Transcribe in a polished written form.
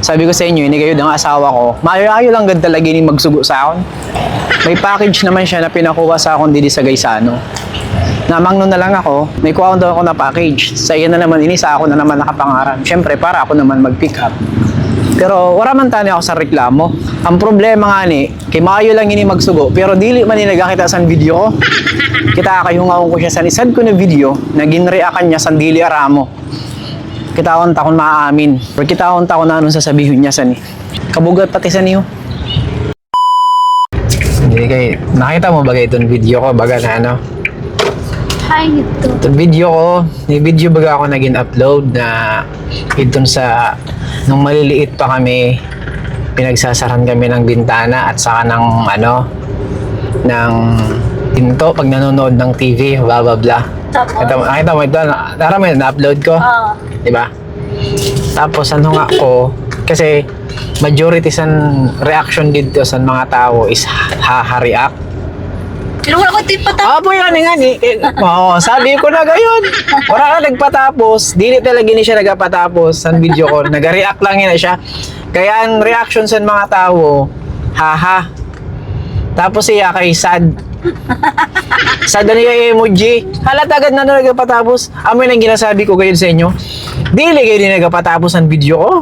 Sabi ko sa inyo, inigayod ang asawa ko. Maayo lang ganda talaga ni magsugo sa akin. May package naman siya na pinakuha sa akong didi sa Gaisano. Namang na lang ako, may kuha daw ako na package. Sa iya na naman ini, sa ako na naman nakapangarap. Siyempre, para ako naman mag-pick up. Pero wala man tani ako sa reklamo. Ang problema nga ni, kay maayo lang ini magsugo, pero dili man ni nagakita sa video ko. Kita kayungaon ko siya sa isad ko na video, naging reakan niya sa dili aramo. Kitawon ta kon maaamin. Pero kitawon ta kon na anong sasabihin niya sa ni. Kabugat pati sa niyo. Hindi kay, nakita mo ba itong video ko baga na ano? Hi, ito. Itong video ko, yung video baga ako naging upload na itong sa nung maliliit pa kami, pinagsasaran kami ng bintana at saka ng ano, ng pinto pag nanonood ng TV, blah blah blah. Tapos? Nakita mo ito, tara mo yun, na-upload ko. Oo. Diba? Tapos ano nga ko, kasi majority sa reaction dito sa mga tao is ha-react. Pero wala ko ito patapos. Apo yan nga ni. Oo, sabi ko na gayon. Wala na nagpatapos. Dili talaga ni siya nagpatapos sa video ko. Nag-react lang yun na siya. Kaya ang reaction sa mga tao, haha. Tapos siya kay sad. Sad na niya emoji. Halata agad na nagpatapos. Amoy nang ginasabi ko gayon sa inyo. Dili kayo din nagpatapos ang video ko.